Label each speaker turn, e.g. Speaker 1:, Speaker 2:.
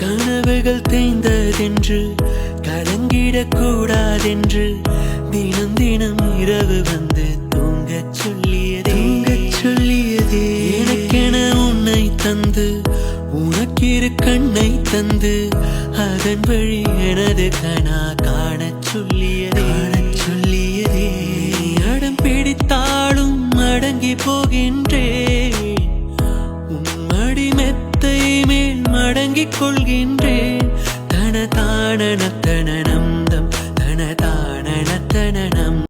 Speaker 1: கனவுகள் தேய்ந்ததென்று கலங்கிடக் கூடாதென்று தினம் தினம் இரவு வந்து தூங்கச் சொல்லியதே எனக்கென உன்னை தந்து உனக்கிரு கண்ணை தந்து அதன் வழி எனது கனா காணச் சொல்லியதே அடம் பிடித்தாலும் அடங்கி போகின்றேன் உன் மடி மெத்தை மேல் மடங்கிக் கொள்கின்றேன் தன தானன தனநந்தம் தன தானன தனன